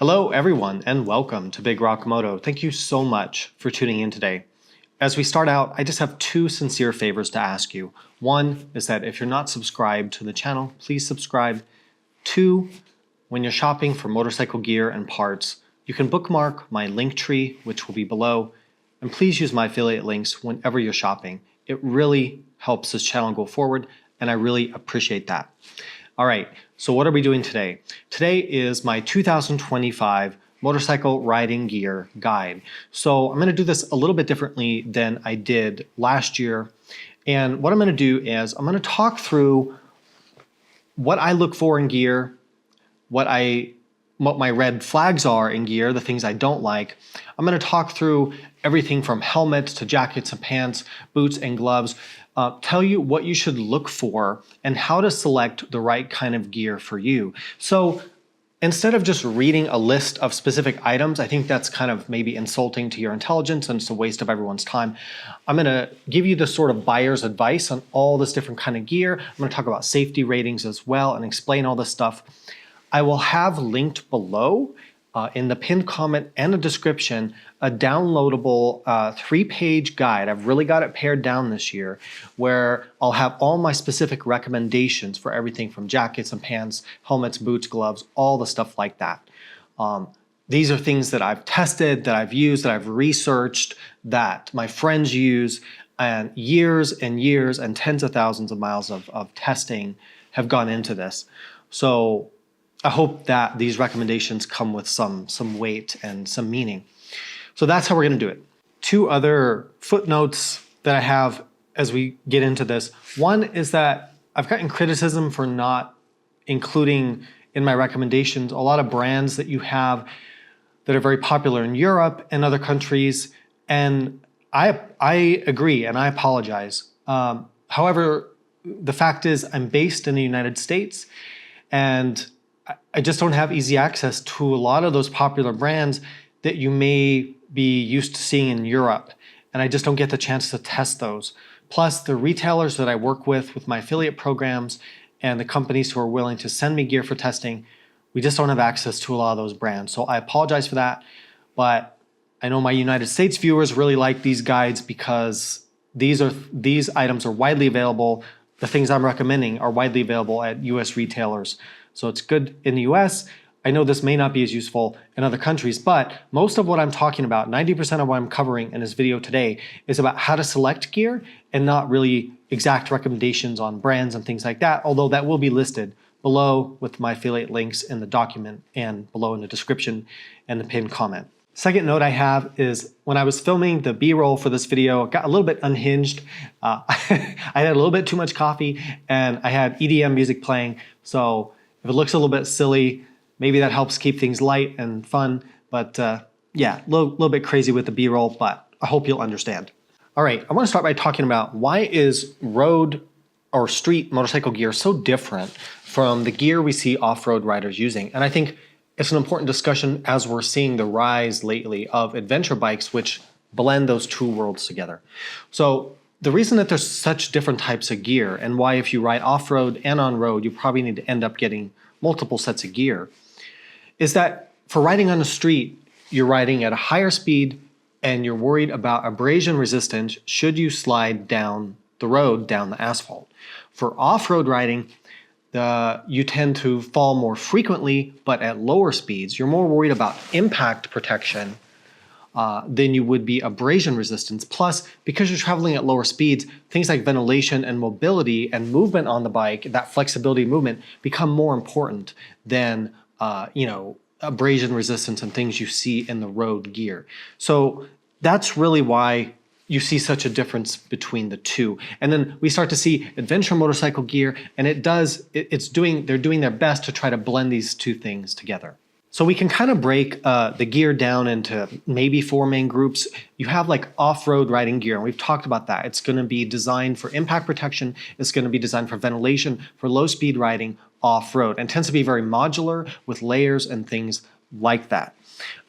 Hello everyone and welcome to Big Rock Moto. Thank you so much for tuning in today. As we start out, I just have two sincere favors to ask you. One is that if you're not subscribed to the channel, please subscribe. Two, when you're shopping for motorcycle gear and parts, you can bookmark my link tree, which will be below, and please use my affiliate links whenever you're shopping. It really helps this channel go forward, and I really appreciate that. All right, so what are we doing today? Today is my 2025 motorcycle riding gear guide. So I'm gonna do this a little bit differently than I did last year. And what I'm gonna do is I'm gonna talk through what I look for in gear, what my red flags are in gear, the things I don't like. I'm gonna talk through everything from helmets to jackets and pants, boots and gloves, tell you what you should look for and how to select the right kind of gear for you. So instead of just reading a list of specific items, I think that's kind of maybe insulting to your intelligence and it's a waste of everyone's time. I'm gonna give you the sort of buyer's advice on all this different kind of gear. I'm gonna talk about safety ratings as well and explain all this stuff. I will have linked below in the pinned comment and the description a downloadable 3-page guide. I've really got it pared down this year where I'll have all my specific recommendations for everything from jackets and pants, helmets, boots, gloves, all the stuff like that. These are things that I've tested, that I've used, that I've researched, that my friends use, and years and tens of thousands of miles of testing have gone into this. So I hope that these recommendations come with some weight and some meaning. So that's how we're gonna do it. Two other footnotes that I have as we get into this. One is that I've gotten criticism for not including in my recommendations a lot of brands that you have that are very popular in Europe and other countries. And I agree and I apologize. However, the fact is I'm based in the United States and I just don't have easy access to a lot of those popular brands that you may be used to seeing in Europe. And I just don't get the chance to test those. Plus the retailers that I work with my affiliate programs and the companies who are willing to send me gear for testing, we just don't have access to a lot of those brands. So I apologize for that, but I know my United States viewers really like these guides because these items are widely available. The things I'm recommending are widely available at US retailers. So it's good in the US. I know this may not be as useful in other countries, but most of what I'm talking about, 90% of what I'm covering in this video today is about how to select gear and not really exact recommendations on brands and things like that, although that will be listed below with my affiliate links in the document and below in the description and the pinned comment. Second note I have is when I was filming the B-roll for this video, I got a little bit unhinged. I had a little bit too much coffee and I had EDM music playing. So if it looks a little bit silly, maybe that helps keep things light and fun. But yeah, a little bit crazy with the B-roll, but I hope you'll understand. All right, I want to start by talking about why is road or street motorcycle gear so different from the gear we see off-road riders using. And I think it's an important discussion as we're seeing the rise lately of adventure bikes, which blend those two worlds together. So the reason that there's such different types of gear and why if you ride off-road and on-road, you probably need to end up getting multiple sets of gear is that for riding on the street, you're riding at a higher speed and you're worried about abrasion resistance should you slide down the road, down the asphalt. For off-road riding, you tend to fall more frequently, but at lower speeds. You're more worried about impact protection than you would be abrasion resistance. Plus, because you're traveling at lower speeds, things like ventilation and mobility and movement on the bike, that flexibility movement, become more important than abrasion resistance and things you see in the road gear. So that's really why you see such a difference between the two. And then we start to see adventure motorcycle gear, and they're doing their best to try to blend these two things together. So we can kind of break the gear down into maybe 4 main groups. You have like off-road riding gear, and we've talked about that. It's going to be designed for impact protection. It's going to be designed for ventilation, for low-speed riding off-road, and tends to be very modular with layers and things like that.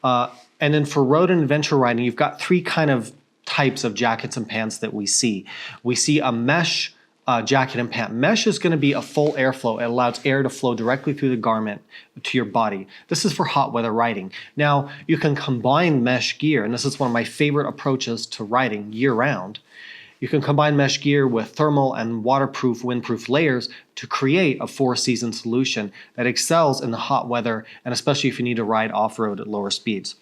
And then for road and adventure riding, you've got 3 kind of types of jackets and pants that we see. We see a mesh jacket and pant. Mesh is going to be a full airflow. It allows air to flow directly through the garment to your body. This is for hot weather riding. Now, you can combine mesh gear, and this is one of my favorite approaches to riding year-round. You can combine mesh gear with thermal and waterproof, windproof layers to create a four-season solution that excels in the hot weather, and especially if you need to ride off-road at lower speeds.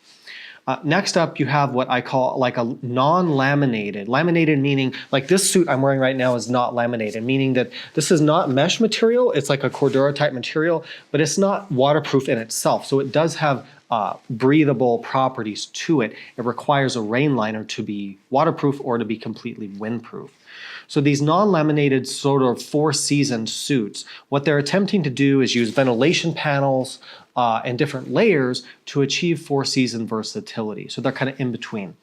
Next up, you have what I call like a non-laminated. Laminated meaning, like this suit I'm wearing right now is not laminated, meaning that this is not mesh material. It's like a Cordura type material, but it's not waterproof in itself. So it does have breathable properties to it. It requires a rain liner to be waterproof or to be completely windproof. So these non-laminated sort of four-season suits, what they're attempting to do is use ventilation panels and different layers to achieve four-season versatility. So they're kind of in between.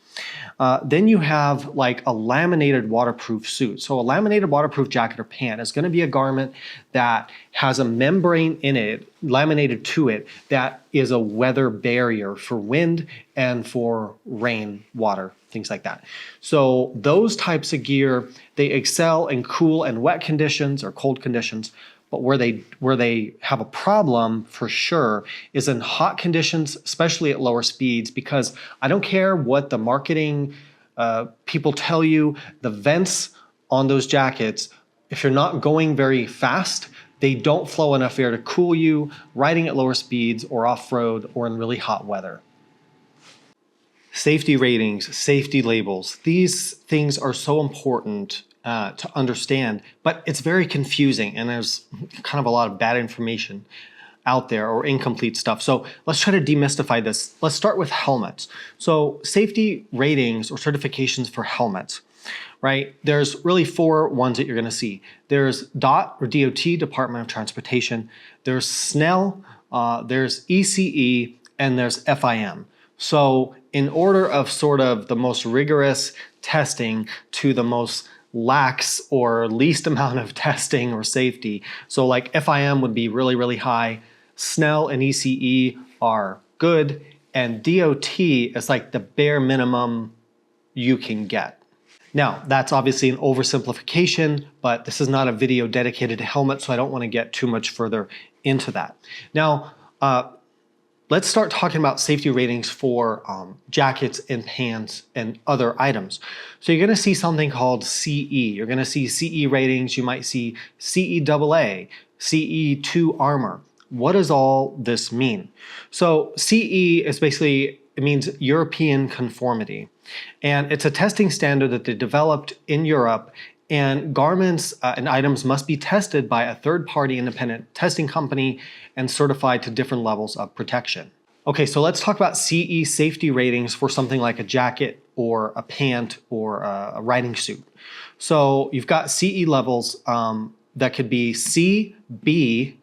Then you have like a laminated waterproof suit. So a laminated waterproof jacket or pant is going to be a garment that has a membrane in it, laminated to it, that is a weather barrier for wind and for rain, water, things like that. So those types of gear, they excel in cool and wet conditions or cold conditions. But where they have a problem for sure is in hot conditions, especially at lower speeds, because I don't care what the marketing people tell you, the vents on those jackets, if you're not going very fast, they don't flow enough air to cool you, riding at lower speeds or off-road or in really hot weather. Safety ratings, safety labels, these things are so important to understand, but it's very confusing and there's kind of a lot of bad information out there or incomplete stuff. So let's try to demystify this. Let's start with helmets. So safety ratings or certifications for helmets, right? There's really four ones that you're going to see. There's DOT or DOT, Department of Transportation. There's SNELL, there's ECE, and there's FIM. So in order of sort of the most rigorous testing to the most lax or least amount of testing or safety. So like FIM would be really, really high. SNELL and ECE are good. And DOT is like the bare minimum you can get. Now, that's obviously an oversimplification, but this is not a video dedicated to helmets, so I don't want to get too much further into that. Now, let's start talking about safety ratings for jackets and pants and other items. So you're going to see something called CE. You're going to see CE ratings. You might see CE AA, CE2 armor. What does all this mean? So CE is basically, it means European conformity. And it's a testing standard that they developed in Europe, and garments and items must be tested by a third-party independent testing company and certified to different levels of protection. Okay, so let's talk about CE safety ratings for something like a jacket or a pant or a riding suit. So you've got CE levels that could be C, B,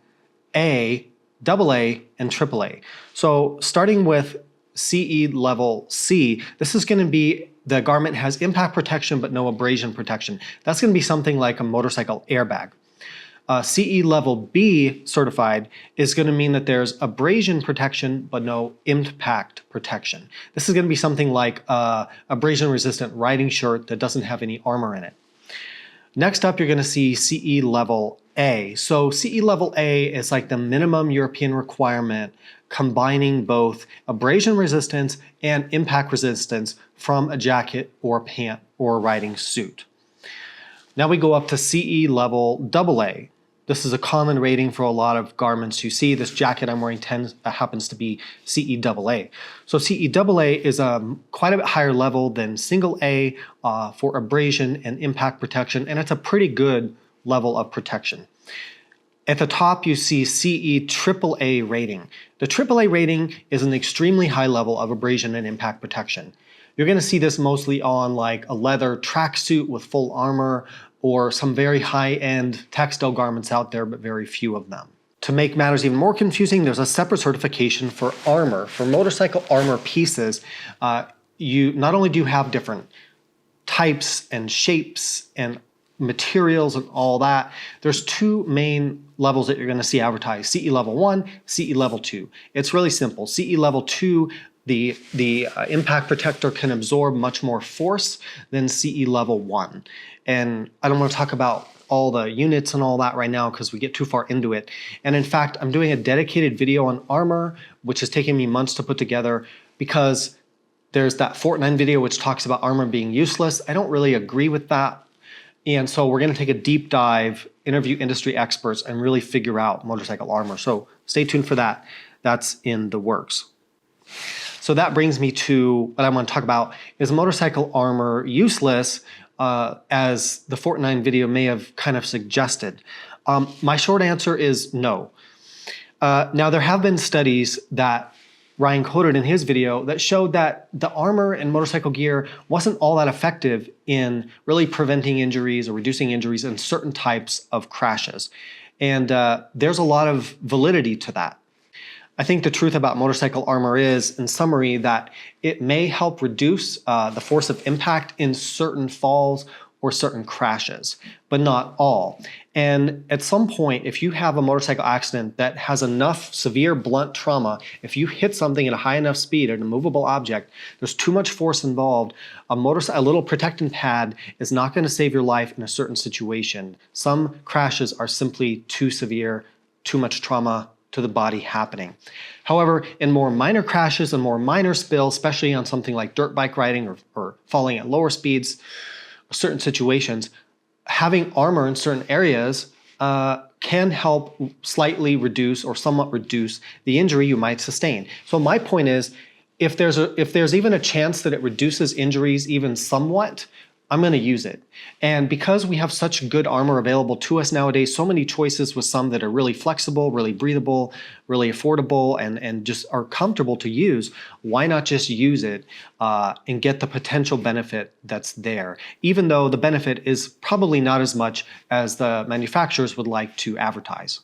A, AA, and AAA. So starting with CE level C, this is going to be the garment has impact protection but no abrasion protection. That's going to be something like a motorcycle airbag. CE level B certified is going to mean that there's abrasion protection but no impact protection. This is going to be something like a abrasion resistant riding shirt that doesn't have any armor in it. Next up, you're going to see CE level A. So CE level A is like the minimum European requirement combining both abrasion resistance and impact resistance from a jacket or pant or riding suit. Now we go up to CE level AA. This is a common rating for a lot of garments you see. This jacket I'm wearing happens to be CE AA. So CE AA is quite a bit higher level than single A for abrasion and impact protection, and it's a pretty good level of protection. At the top, you see CE AAA rating. The AAA rating is an extremely high level of abrasion and impact protection. You're going to see this mostly on like a leather tracksuit with full armor or some very high-end textile garments out there, but very few of them. To make matters even more confusing, there's a separate certification for armor. For motorcycle armor pieces, you not only do you have different types and shapes and materials and all that, there's two main levels that you're going to see advertised: CE level 1, CE level 2. It's really simple. CE level 2, the impact protector can absorb much more force than CE level 1. And I don't want to talk about all the units and all that right now because we get too far into it. And in fact, I'm doing a dedicated video on armor, which is taking me months to put together because there's that Fortnite video which talks about armor being useless. I don't really agree with that. And so we're going to take a deep dive, interview industry experts, and really figure out motorcycle armor. So stay tuned for that. That's in the works. So that brings me to what I want to talk about. Is motorcycle armor useless, as the Fortnite video may have kind of suggested? My short answer is no. Now, there have been studies that Ryan quoted in his video that showed that the armor and motorcycle gear wasn't all that effective in really preventing injuries or reducing injuries in certain types of crashes. And there's a lot of validity to that. I think the truth about motorcycle armor is, in summary, that it may help reduce the force of impact in certain falls or certain crashes, but not all. And at some point, if you have a motorcycle accident that has enough severe blunt trauma, if you hit something at a high enough speed, an immovable object, there's too much force involved, a little protecting pad is not going to save your life in a certain situation. Some crashes are simply too severe, too much trauma to the body happening. However, in more minor crashes and more minor spills, especially on something like dirt bike riding or falling at lower speeds, certain situations, having armor in certain areas can help slightly reduce or somewhat reduce the injury you might sustain. So my point is, if there's even a chance that it reduces injuries even somewhat, I'm going to use it. And because we have such good armor available to us nowadays, so many choices with some that are really flexible, really breathable, really affordable, and just are comfortable to use, why not just use it and get the potential benefit that's there, even though the benefit is probably not as much as the manufacturers would like to advertise.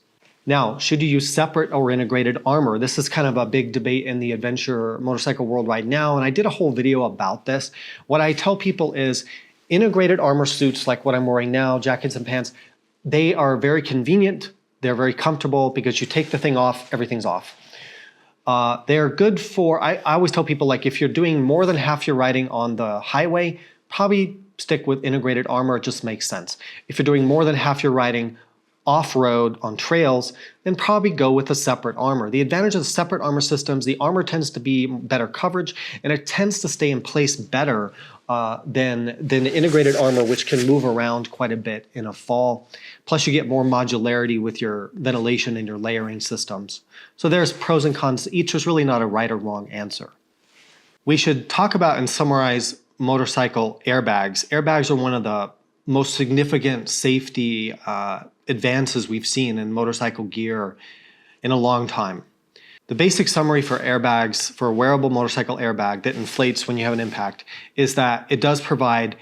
Now, should you use separate or integrated armor? This is kind of a big debate in the adventure motorcycle world right now, and I did a whole video about this. What I tell people is, integrated armor suits like what I'm wearing now, jackets and pants, they are very convenient, they're very comfortable because you take the thing off, everything's off. They're good for, I always tell people, like, if you're doing more than half your riding on the highway, probably stick with integrated armor, it just makes sense. If you're doing more than half your riding off-road on trails, then probably go with a separate armor. The advantage of the separate armor systems, the armor tends to be better coverage and it tends to stay in place better than the integrated armor, which can move around quite a bit in a fall. Plus you get more modularity with your ventilation and your layering systems. So there's pros and cons to each. There's really not a right or wrong answer. We should talk about and summarize motorcycle airbags. Airbags are one of the most significant safety advances we've seen in motorcycle gear in a long time. The basic summary for airbags, for a wearable motorcycle airbag that inflates when you have an impact, is that it does provide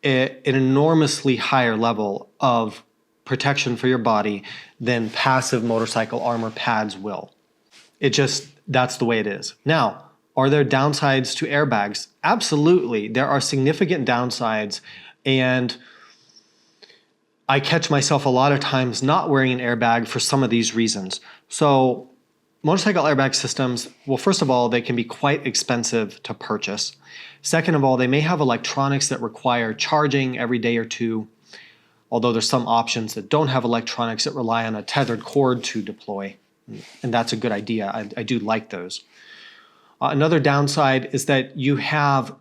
an enormously higher level of protection for your body than passive motorcycle armor pads will. That's the way it is. Now, are there downsides to airbags? Absolutely. There are significant downsides, and I catch myself a lot of times not wearing an airbag for some of these reasons. So motorcycle airbag systems, well, first of all, they can be quite expensive to purchase. Second of all, they may have electronics that require charging every day or two, although there's some options that don't have electronics that rely on a tethered cord to deploy, and that's a good idea. I do like those. Another downside is that you have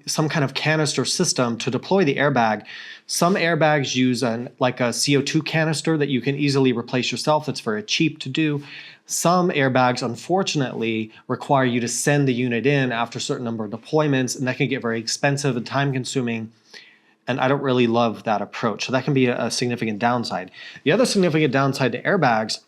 some kind of canister system to deploy the airbag. Some airbags use like a CO2 canister that you can easily replace yourself. That's very cheap to do. Some airbags, unfortunately, require you to send the unit in after a certain number of deployments, and that can get very expensive and time-consuming, and I don't really love that approach. So that can be a significant downside. The other significant downside to airbags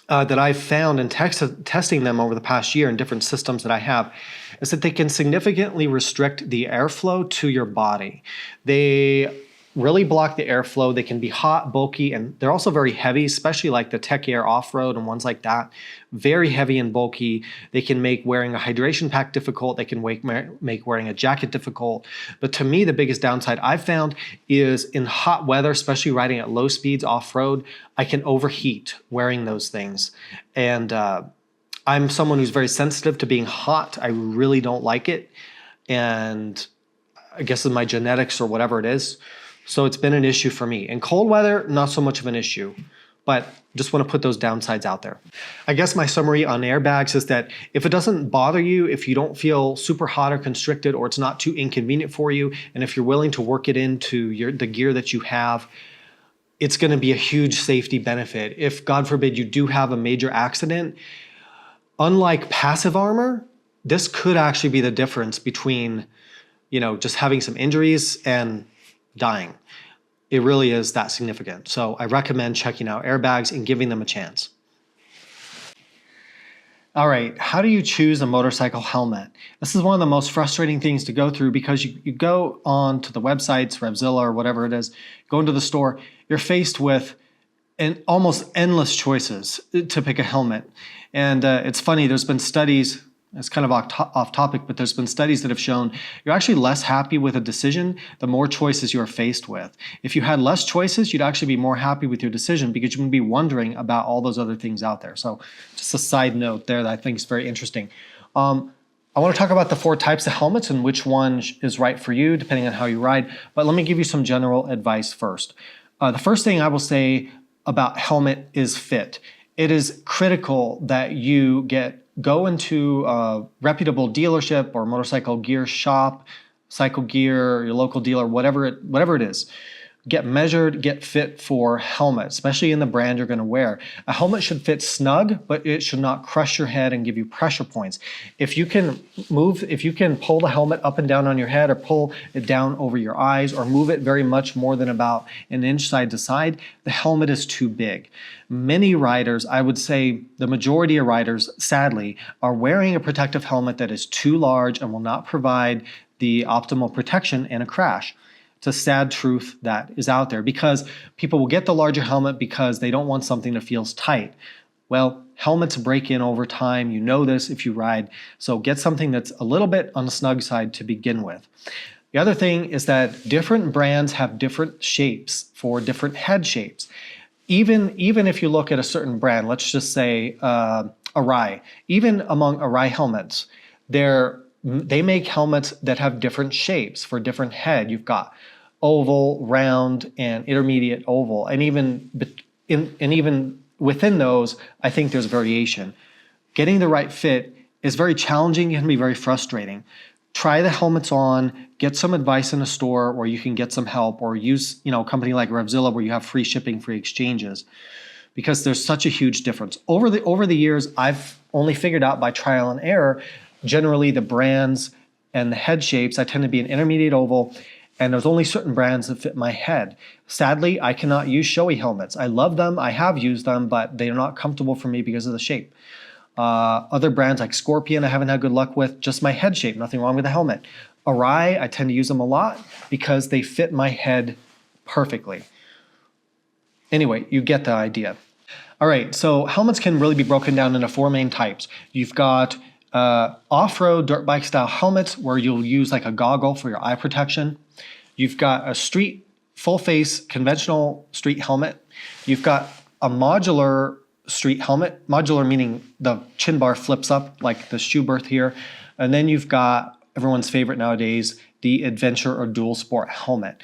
that I've found in testing them over the past year in different systems that I have is that they can significantly restrict the airflow to your body. They really block the airflow. They can be hot, bulky, and they're also very heavy, especially like the Tech Air Off-Road and ones like that. Very heavy and bulky. They can make wearing a hydration pack difficult. They can make wearing a jacket difficult. But to me, the biggest downside I've found is in hot weather, especially riding at low speeds off-road, I can overheat wearing those things. And I'm someone who's very sensitive to being hot. I really don't like it. And I guess it's my genetics or whatever it is. So it's been an issue for me. In cold weather, not so much of an issue, but just want to put those downsides out there. I guess my summary on airbags is that if it doesn't bother you, if you don't feel super hot or constricted, or it's not too inconvenient for you, and if you're willing to work it into the gear that you have, it's going to be a huge safety benefit. If, God forbid, you do have a major accident, unlike passive armor, this could actually be the difference between, just having some injuries and dying. It really is that significant. So I recommend checking out airbags and giving them a chance. All right, how do you choose a motorcycle helmet? This is one of the most frustrating things to go through, because you go on to the websites, Revzilla or whatever it is, go into the store, you're faced with almost endless choices to pick a helmet. And it's funny, there's been studies, it's kind of off topic, but there's been studies that have shown you're actually less happy with a decision the more choices you're faced with. If you had less choices, you'd actually be more happy with your decision, because you would be wondering about all those other things out there. So just a side note there that I think is very interesting. I want to talk about the 4 types of helmets and which one is right for you depending on how you ride, but let me give you some general advice first. The first thing I will say about helmet is fit. It is critical that you go into a reputable dealership or motorcycle gear shop, cycle gear, your local dealer, whatever it is. Get measured, get fit for helmet, especially in the brand you're going to wear. A helmet should fit snug, but it should not crush your head and give you pressure points. If you can pull the helmet up and down on your head, or pull it down over your eyes, or move it very much more than about an inch side to side, the helmet is too big. Many riders, I would say the majority of riders, sadly, are wearing a protective helmet that is too large and will not provide the optimal protection in a crash. It's a sad truth that is out there, because people will get the larger helmet because they don't want something that feels tight. Well, helmets break in over time. You know this if you ride. So get something that's a little bit on the snug side to begin with. The other thing is that different brands have different shapes for different head shapes. Even if you look at a certain brand, let's just say Arai, even among Arai helmets, they make helmets that have different shapes for different head. You've got oval, round, and intermediate oval. And even within those, I think there's variation. Getting the right fit is very challenging and can be very frustrating. Try the helmets on, get some advice in a store where you can get some help, or use a company like Revzilla where you have free shipping, free exchanges, because there's such a huge difference. Over the years, I've only figured out by trial and error, generally the brands and the head shapes. I tend to be an intermediate oval, and there's only certain brands that fit my head. Sadly, I cannot use showy helmets. I love them, I have used them, but they are not comfortable for me because of the shape. Other brands like Scorpion I haven't had good luck with, just my head shape, nothing wrong with the helmet. Arai, I tend to use them a lot because they fit my head perfectly. Anyway, you get the idea. All right, so helmets can really be broken down into 4 main types. You've got off-road dirt bike style helmets where you'll use like a goggle for your eye protection. You've got a street full face conventional street helmet. You've got a modular street helmet, modular meaning the chin bar flips up like the shoe berth here. And then you've got everyone's favorite nowadays, the adventure or dual sport helmet.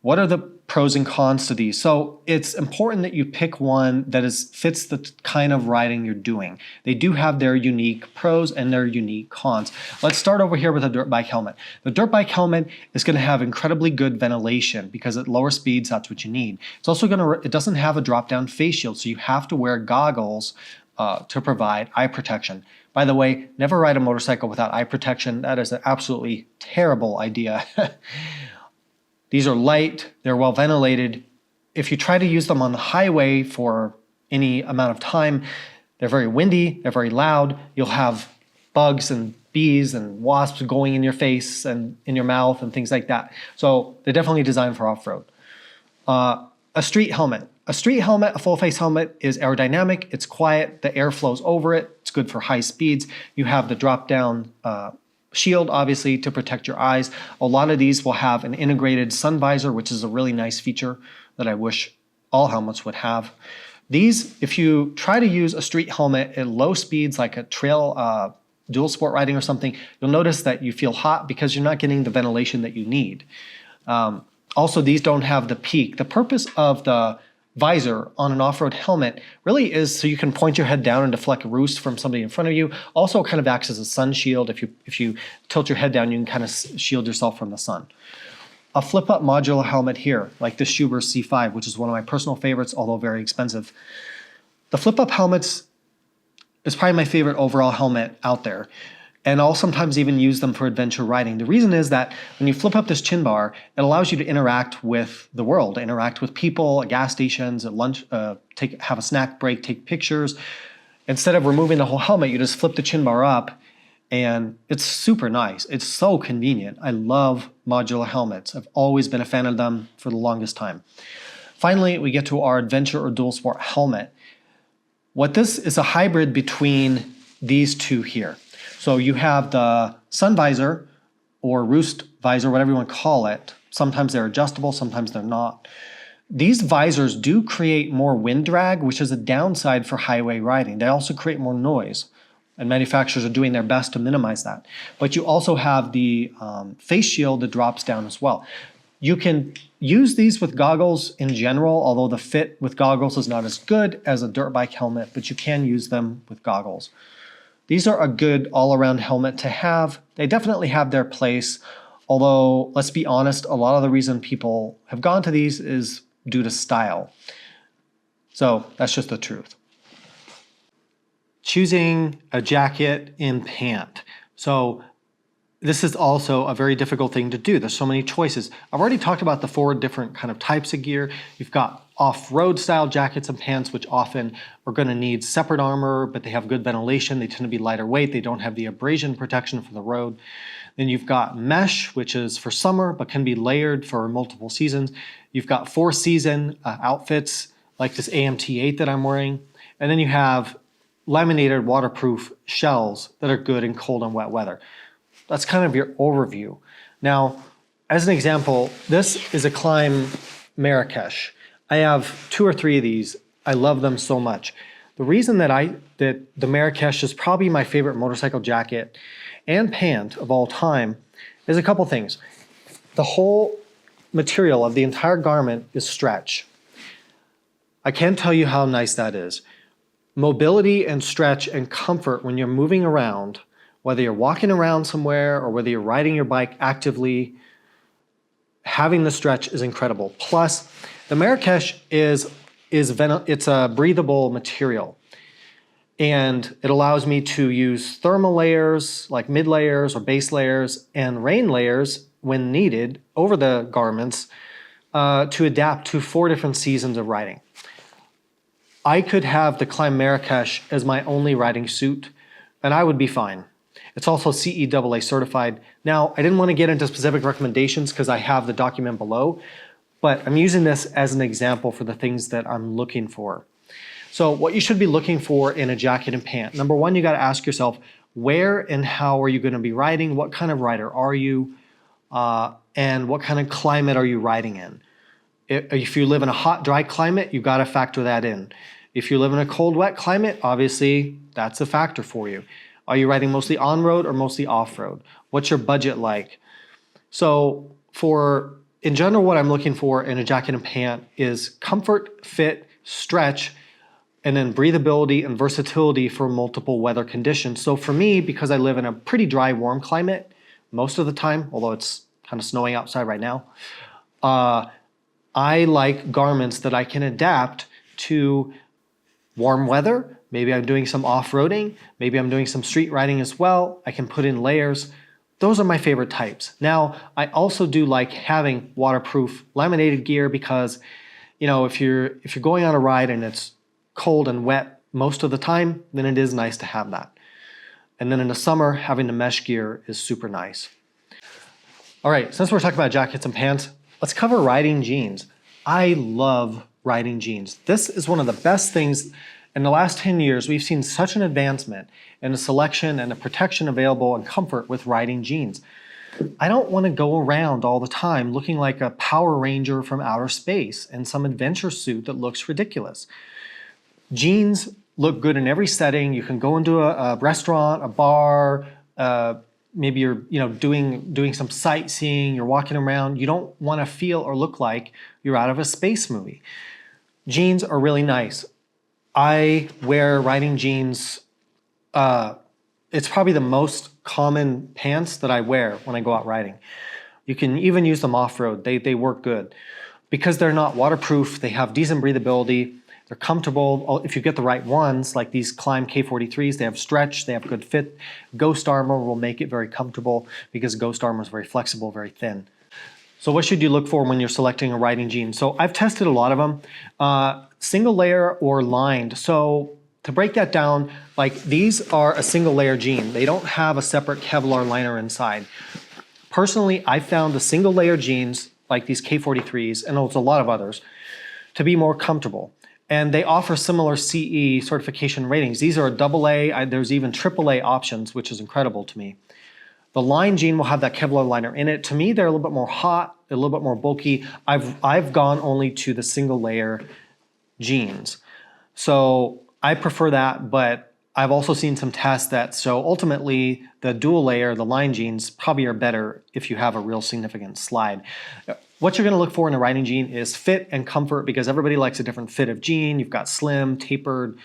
What are the pros and cons to these? So it's important that you pick one that fits the kind of riding you're doing. They do have their unique pros and their unique cons. Let's start over here with a dirt bike helmet. The dirt bike helmet is going to have incredibly good ventilation because at lower speeds, that's what you need. It's also it doesn't have a drop-down face shield, so you have to wear goggles to provide eye protection. By the way, never ride a motorcycle without eye protection. That is an absolutely terrible idea. These are light, they're well ventilated. If you try to use them on the highway for any amount of time, they're very windy, they're very loud. You'll have bugs and bees and wasps going in your face and in your mouth and things like that. So they're definitely designed for off-road. A street helmet. A street helmet, a full face helmet, is aerodynamic, it's quiet, the air flows over it, it's good for high speeds. You have the drop-down shield, obviously, to protect your eyes. A lot of these will have an integrated sun visor, which is a really nice feature that I wish all helmets would have. These, if you try to use a street helmet at low speeds, like a trail dual sport riding or something, you'll notice that you feel hot because you're not getting the ventilation that you need. Also, these don't have the peak. The purpose of the visor on an off-road helmet really is so you can point your head down and deflect a roost from somebody in front of you. Also, it kind of acts as a sun shield. If you tilt your head down, you can kind of shield yourself from the sun. A flip-up modular helmet here, like this Schuber C5, which is one of my personal favorites, although very expensive. The flip-up helmets is probably my favorite overall helmet out there. And I'll sometimes even use them for adventure riding. The reason is that when you flip up this chin bar, it allows you to interact with the world, interact with people at gas stations, at lunch, have a snack break, take pictures. Instead of removing the whole helmet, you just flip the chin bar up, and it's super nice. It's so convenient. I love modular helmets. I've always been a fan of them for the longest time. Finally, we get to our adventure or dual sport helmet. What this is a hybrid between these two here. So you have the sun visor or roost visor, whatever you want to call it. Sometimes they're adjustable, sometimes they're not. These visors do create more wind drag, which is a downside for highway riding. They also create more noise, and manufacturers are doing their best to minimize that. But you also have the face shield that drops down as well. You can use these with goggles in general, although the fit with goggles is not as good as a dirt bike helmet, but you can use them with goggles. These are a good all-around helmet to have. They definitely have their place, although let's be honest, a lot of the reason people have gone to these is due to style. So that's just the truth. Choosing a jacket in Pant. So this is also a very difficult thing to do. There's so many choices. I've already talked about the 4 different kind of types of gear. You've got off-road style jackets and pants, which often are going to need separate armor, but they have good ventilation. They tend to be lighter weight. They don't have the abrasion protection for the road. Then you've got mesh, which is for summer, but can be layered for multiple seasons. You've got 4-season outfits, like this AMT8 that I'm wearing. And then you have laminated waterproof shells that are good in cold and wet weather. That's kind of your overview. Now, as an example, this is a Climb Marrakesh. I have 2 or 3 of these. I love them so much. The reason that the Marrakesh is probably my favorite motorcycle jacket and pant of all time is a couple things. The whole material of the entire garment is stretch. I can't tell you how nice that is. Mobility and stretch and comfort when you're moving around, whether you're walking around somewhere or whether you're riding your bike actively, having the stretch is incredible. Plus, the Marrakesh it's a breathable material, and it allows me to use thermal layers like mid layers or base layers and rain layers when needed over the garments to adapt to 4 different seasons of riding. I could have the Climb Marrakesh as my only riding suit, and I would be fine. It's also CEAA certified. Now, I didn't want to get into specific recommendations because I have the document below, but I'm using this as an example for the things that I'm looking for. So what you should be looking for in a jacket and pant. Number 1, you got to ask yourself, where and how are you going to be riding? What kind of rider are you? And what kind of climate are you riding in? If you live in a hot, dry climate, you've got to factor that in. If you live in a cold, wet climate, obviously that's a factor for you. Are you riding mostly on-road or mostly off-road? What's your budget like? So in general, what I'm looking for in a jacket and pant is comfort, fit, stretch, and then breathability and versatility for multiple weather conditions. So for me, because I live in a pretty dry, warm climate most of the time, although it's kind of snowing outside right now, I like garments that I can adapt to warm weather. Maybe I'm doing some off-roading. Maybe I'm doing some street riding as well. I can put in layers. Those are my favorite types. Now, I also do like having waterproof laminated gear because, you know, if you're going on a ride and it's cold and wet most of the time, then it is nice to have that. And then in the summer, having the mesh gear is super nice. All right, since we're talking about jackets and pants, let's cover riding jeans. I love riding jeans. This is one of the best things. In the last 10 years, we've seen such an advancement in the selection and the protection available and comfort with riding jeans. I don't want to go around all the time looking like a Power Ranger from outer space in some adventure suit that looks ridiculous. Jeans look good in every setting. You can go into a restaurant, a bar, maybe you're doing some sightseeing, you're walking around, you don't want to feel or look like you're out of a space movie. Jeans are really nice. I wear riding jeans. It's probably the most common pants that I wear when I go out riding. You can even use them off-road. They work good. Because they're not waterproof, they have decent breathability, they're comfortable. If you get the right ones, like these Climb K43s, they have stretch, they have good fit. Ghost Armor will make it very comfortable because Ghost Armor is very flexible, very thin. So what should you look for when you're selecting a riding jean? So I've tested a lot of them, single layer or lined. So to break that down, like these are a single layer jean. They don't have a separate Kevlar liner inside. Personally, I found the single layer jeans, like these K43s, and there's a lot of others, to be more comfortable. And they offer similar CE certification ratings. These are a AA, there's even AAA options, which is incredible to me. The line jean will have that Kevlar liner in it. To me, they're a little bit more hot, a little bit more bulky. I've gone only to the single layer jeans. So I prefer that, but I've also seen some tests that show ultimately the dual layer, the line jeans, probably are better if you have a real significant slide. What you're gonna look for in a riding jean is fit and comfort, because everybody likes a different fit of jean. You've got slim, tapered,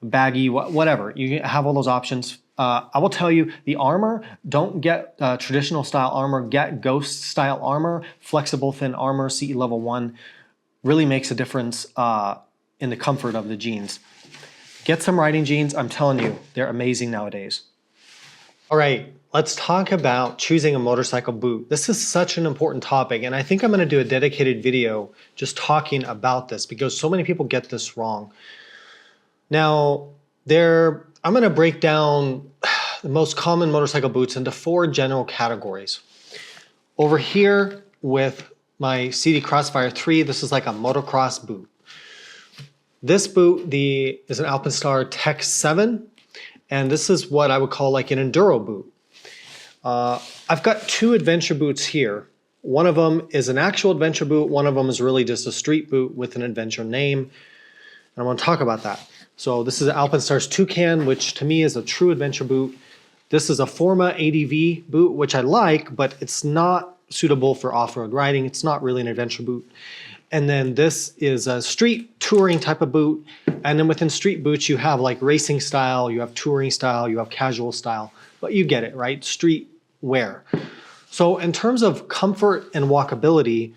baggy, whatever. You have all those options. I will tell you, the armor, don't get traditional style armor, get Ghost style armor. Flexible thin armor, CE level 1, really makes a difference in the comfort of the jeans. Get some riding jeans, I'm telling you, they're amazing nowadays. All right, let's talk about choosing a motorcycle boot. This is such an important topic, and I think I'm gonna do a dedicated video just talking about this because so many people get this wrong. Now, I'm gonna break down the most common motorcycle boots into 4 general categories. Over here with my CD Crossfire 3, this is like a motocross boot. This boot is an Alpenstar Tech 7, and this is what I would call like an enduro boot. I've got 2 adventure boots here. One of them is an actual adventure boot, one of them is really just a street boot with an adventure name, and I want to talk about that. So this is Alpenstar's Toucan, which to me is a true adventure boot. This is a Forma ADV boot, which I like, but it's not suitable for off-road riding. It's not really an adventure boot. And then this is a street touring type of boot. And then within street boots, you have like racing style, you have touring style, you have casual style, but you get it, right? Street wear. So in terms of comfort and walkability,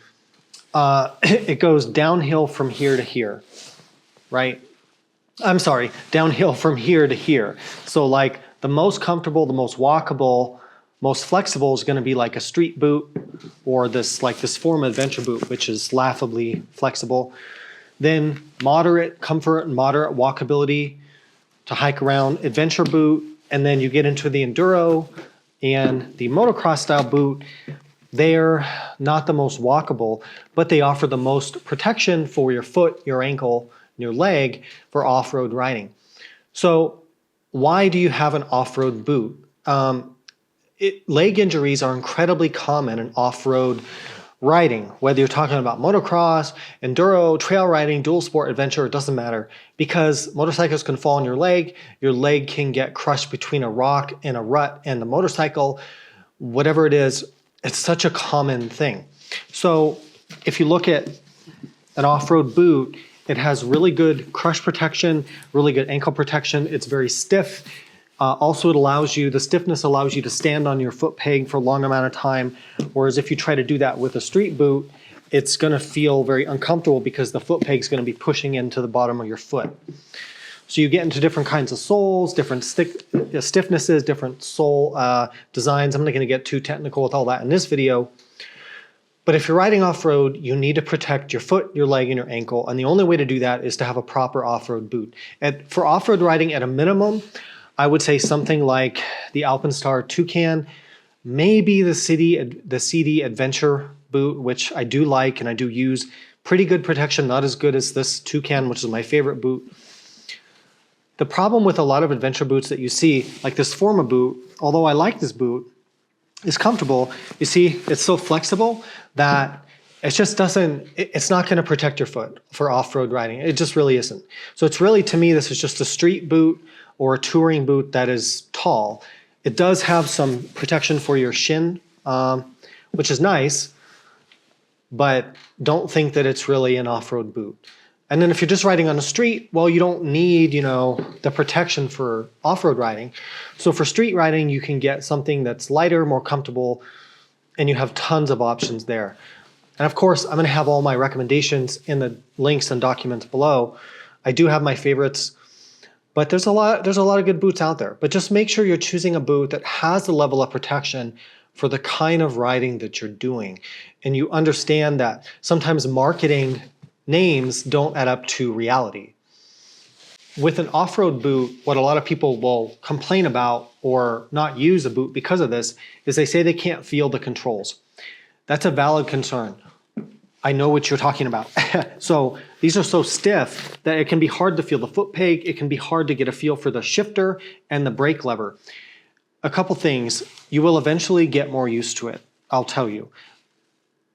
it goes downhill from here to here, right? I'm sorry, downhill from here to here. So like the most comfortable, the most walkable, most flexible is going to be like a street boot or this Forma adventure boot, which is laughably flexible. Then moderate comfort and moderate walkability to hike around, adventure boot, and then you get into the enduro and the motocross style boot. They're not the most walkable, but they offer the most protection for your foot, your ankle, your leg for off-road riding. So why do you have an off-road boot? Leg injuries are incredibly common in off-road riding, whether you're talking about motocross, enduro, trail riding, dual sport, adventure, it doesn't matter, because motorcycles can fall on your leg can get crushed between a rock and a rut and the motorcycle, whatever it is, it's such a common thing. So if you look at an off-road boot, it has really good crush protection, really good ankle protection, it's very stiff. Also, the stiffness allows you to stand on your foot peg for a long amount of time, whereas if you try to do that with a street boot, it's going to feel very uncomfortable because the foot peg is going to be pushing into the bottom of your foot. So you get into different kinds of soles, different stiffnesses, different sole designs. I'm not going to get too technical with all that in this video. But if you're riding off-road, you need to protect your foot, your leg, and your ankle. And the only way to do that is to have a proper off-road boot. For off-road riding, at a minimum, I would say something like the Alpenstar Toucan, maybe the CD Adventure boot, which I do like and I do use. Pretty good protection, not as good as this Toucan, which is my favorite boot. The problem with a lot of adventure boots that you see, like this Forma boot, although I like this boot, it's comfortable. You see, it's so flexible that it's not going to protect your foot for off-road riding. It just really isn't. So it's really, to me, this is just a street boot or a touring boot that is tall. It does have some protection for your shin, which is nice, but don't think that it's really an off-road boot. And then if you're just riding on the street, well, you don't need, the protection for off-road riding. So for street riding, you can get something that's lighter, more comfortable, and you have tons of options there. And of course, I'm going to have all my recommendations in the links and documents below. I do have my favorites, but there's a lot of good boots out there. But just make sure you're choosing a boot that has the level of protection for the kind of riding that you're doing. And you understand that sometimes marketing names don't add up to reality. With an off-road boot, what a lot of people will complain about or not use a boot because of this is they say they can't feel the controls. That's a valid concern. I know what you're talking about. So these are so stiff that it can be hard to feel the foot peg. It can be hard to get a feel for the shifter and the brake lever. A couple things, you will eventually get more used to it, I'll tell you.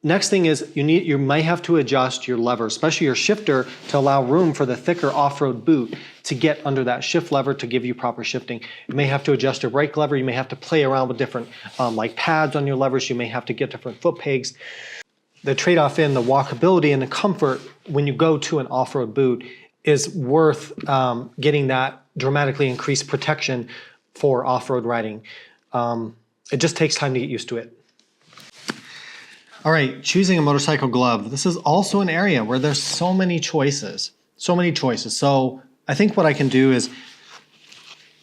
Next thing is you might have to adjust your lever, especially your shifter, to allow room for the thicker off-road boot to get under that shift lever to give you proper shifting. You may have to adjust your brake lever. You may have to play around with different like pads on your levers. You may have to get different foot pegs. The trade-off in the walkability and the comfort when you go to an off-road boot is worth getting that dramatically increased protection for off-road riding. It just takes time to get used to it. All right, choosing a motorcycle glove. This is also an area where there's so many choices. So I think what I can do is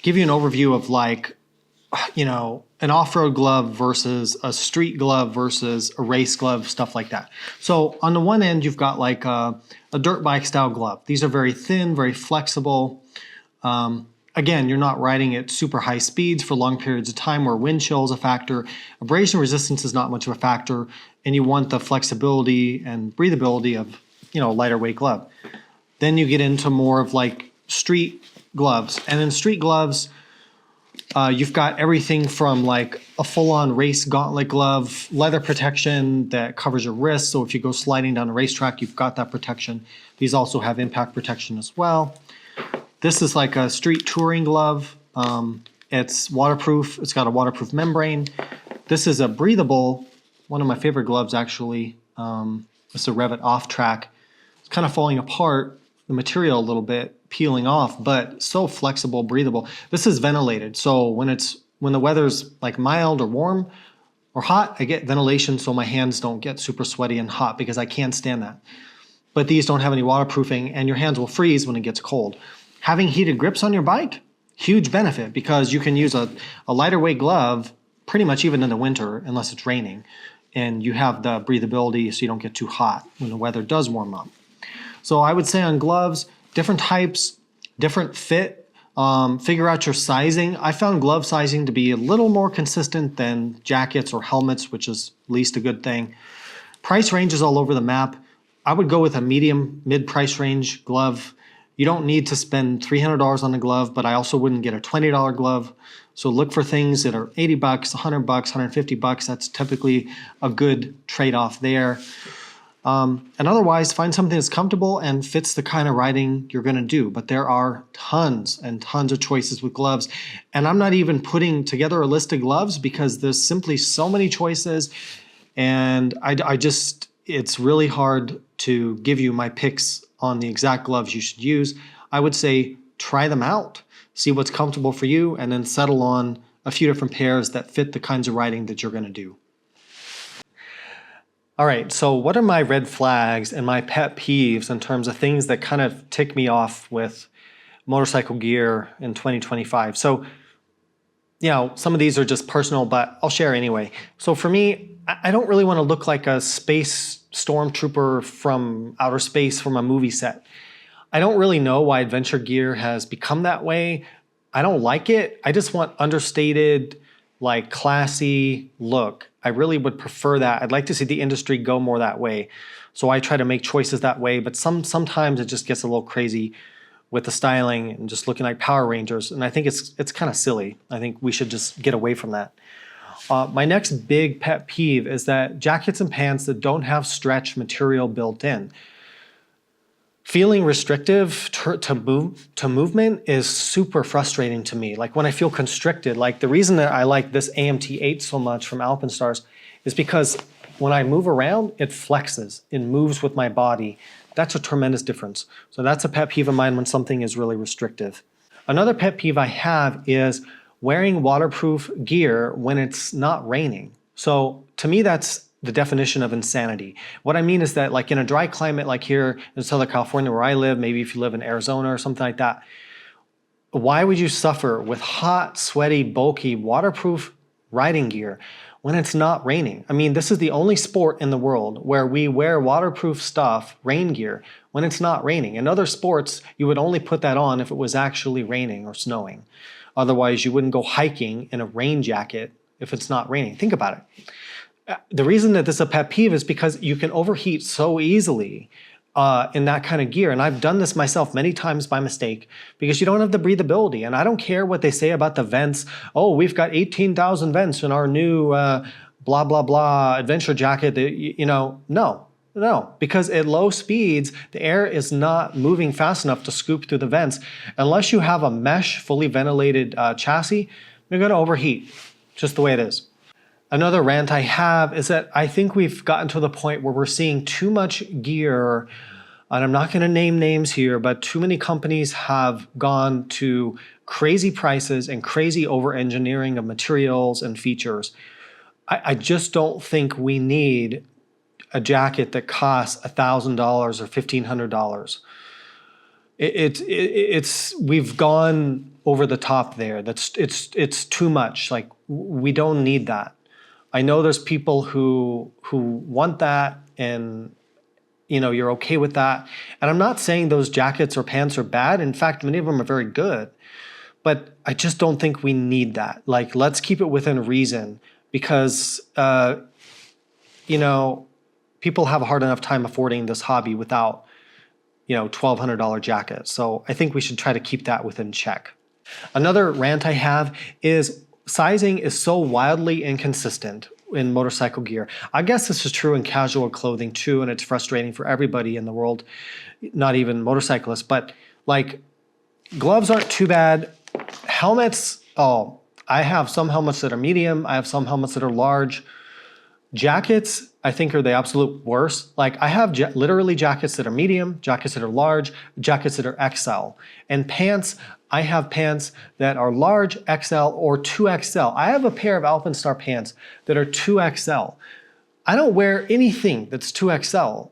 give you an overview of an off-road glove versus a street glove versus a race glove, stuff like that. So on the one end, you've got like a dirt bike style glove. These are very thin, very flexible. Again, you're not riding at super high speeds for long periods of time where wind chill is a factor. Abrasion resistance is not much of a factor, and you want the flexibility and breathability of, a lighter weight glove. Then you get into more of like street gloves. And in street gloves, you've got everything from like a full-on race gauntlet glove, leather protection that covers your wrist. So if you go sliding down a racetrack, you've got that protection. These also have impact protection as well. This is like a street touring glove. It's waterproof. It's got a waterproof membrane. This is a breathable, one of my favorite gloves actually. It's a Revit Off Track. It's kind of falling apart, the material a little bit, peeling off, but so flexible, breathable. This is ventilated. So when the weather's like mild or warm or hot, I get ventilation so my hands don't get super sweaty and hot because I can't stand that. But these don't have any waterproofing and your hands will freeze when it gets cold. Having heated grips on your bike, huge benefit because you can use a lighter weight glove pretty much even in the winter unless it's raining. And you have the breathability so you don't get too hot when the weather does warm up. So I would say on gloves, different types, different fit, figure out your sizing. I found glove sizing to be a little more consistent than jackets or helmets, which is at least a good thing. Price range is all over the map. I would go with a medium, mid-price range glove. You don't need to spend $300 on a glove, but I also wouldn't get a $20 glove. So look for things that are $80, $100, $150. That's typically a good trade-off there. And otherwise, find something that's comfortable and fits the kind of riding you're going to do. But there are tons and tons of choices with gloves. And I'm not even putting together a list of gloves because there's simply so many choices. And it's really hard to give you my picks on the exact gloves you should use. I would say try them out, see what's comfortable for you, and then settle on a few different pairs that fit the kinds of riding that you're going to do. All right, so what are my red flags and my pet peeves in terms of things that kind of tick me off with motorcycle gear in 2025? So, some of these are just personal, but I'll share anyway. So for me, I don't really want to look like a space stormtrooper from outer space from a movie set. I don't really know why adventure gear has become that way. I don't like it. I just want understated, like classy look. I really would prefer that. I'd like to see the industry go more that way. So I try to make choices that way, but sometimes it just gets a little crazy with the styling and just looking like Power Rangers. And I think it's kind of silly. I think we should just get away from that. My next big pet peeve is that jackets and pants that don't have stretch material built in. Feeling restrictive to movement is super frustrating to me. Like when I feel constricted, like the reason that I like this AMT8 so much from Alpenstars is because when I move around, it flexes, it moves with my body. That's a tremendous difference. So that's a pet peeve of mine when something is really restrictive. Another pet peeve I have is wearing waterproof gear when it's not raining. So to me, that's the definition of insanity. What I mean is that like in a dry climate like here in Southern California where I live, maybe if you live in Arizona or something like that, why would you suffer with hot, sweaty, bulky, waterproof riding gear when it's not raining? I mean, this is the only sport in the world where we wear waterproof stuff, rain gear, when it's not raining. In other sports, you would only put that on if it was actually raining or snowing. Otherwise, you wouldn't go hiking in a rain jacket if it's not raining. Think about it. The reason that this is a pet peeve is because you can overheat so easily in that kind of gear. And I've done this myself many times by mistake because you don't have the breathability. And I don't care what they say about the vents. Oh, we've got 18,000 vents in our new blah, blah, blah adventure jacket. No, because at low speeds, the air is not moving fast enough to scoop through the vents. Unless you have a mesh, fully ventilated chassis, you're going to overheat, just the way it is. Another rant I have is that I think we've gotten to the point where we're seeing too much gear, and I'm not going to name names here, but too many companies have gone to crazy prices and crazy over-engineering of materials and features. I just don't think we need a jacket that costs $1,000 or $1,500. We've gone over the top there. It's too much. Like we don't need that. I know there's people who want that, and you're okay with that. And I'm not saying those jackets or pants are bad. In fact, many of them are very good. But I just don't think we need that. Like, let's keep it within reason because people have a hard enough time affording this hobby without $1,200 jackets. So I think we should try to keep that within check. Another rant I have is sizing is so wildly inconsistent in motorcycle gear. I guess this is true in casual clothing too, and it's frustrating for everybody in the world, not even motorcyclists, but like gloves aren't too bad. Helmets, I have some helmets that are medium. I have some helmets that are large. Jackets, I think, are the absolute worst. Like I have literally jackets that are medium, jackets that are large, jackets that are XL. And pants, I have pants that are large, XL, or 2XL. I have a pair of Alpenstar pants that are 2XL. I don't wear anything that's 2XL.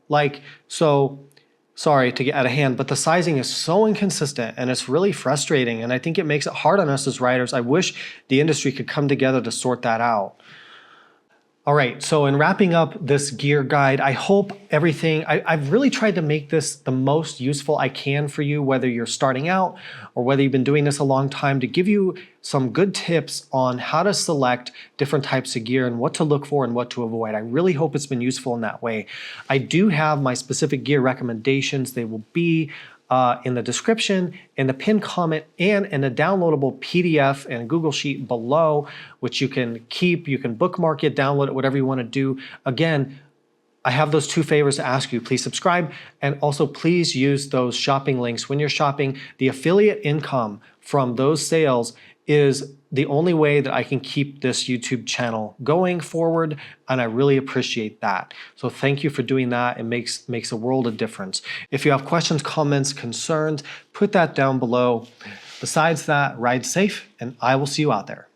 Sorry to get out of hand, but the sizing is so inconsistent and it's really frustrating. And I think it makes it hard on us as riders. I wish the industry could come together to sort that out. All right, so in wrapping up this gear guide, I hope I've really tried to make this the most useful I can for you, whether you're starting out or whether you've been doing this a long time, to give you some good tips on how to select different types of gear and what to look for and what to avoid. I really hope it's been useful in that way. I do have my specific gear recommendations. They will be in the description, in the pinned comment, and in a downloadable PDF and Google Sheet below, which you can keep, you can bookmark it, download it, whatever you want to do. Again, I have those two favors to ask you. Please subscribe, and also please use those shopping links when you're shopping. The affiliate income from those sales is the only way that I can keep this YouTube channel going forward, and I really appreciate that. So thank you for doing that. It makes a world of difference. If you have questions, comments, concerns, put that down below. Besides that, ride safe, and I will see you out there.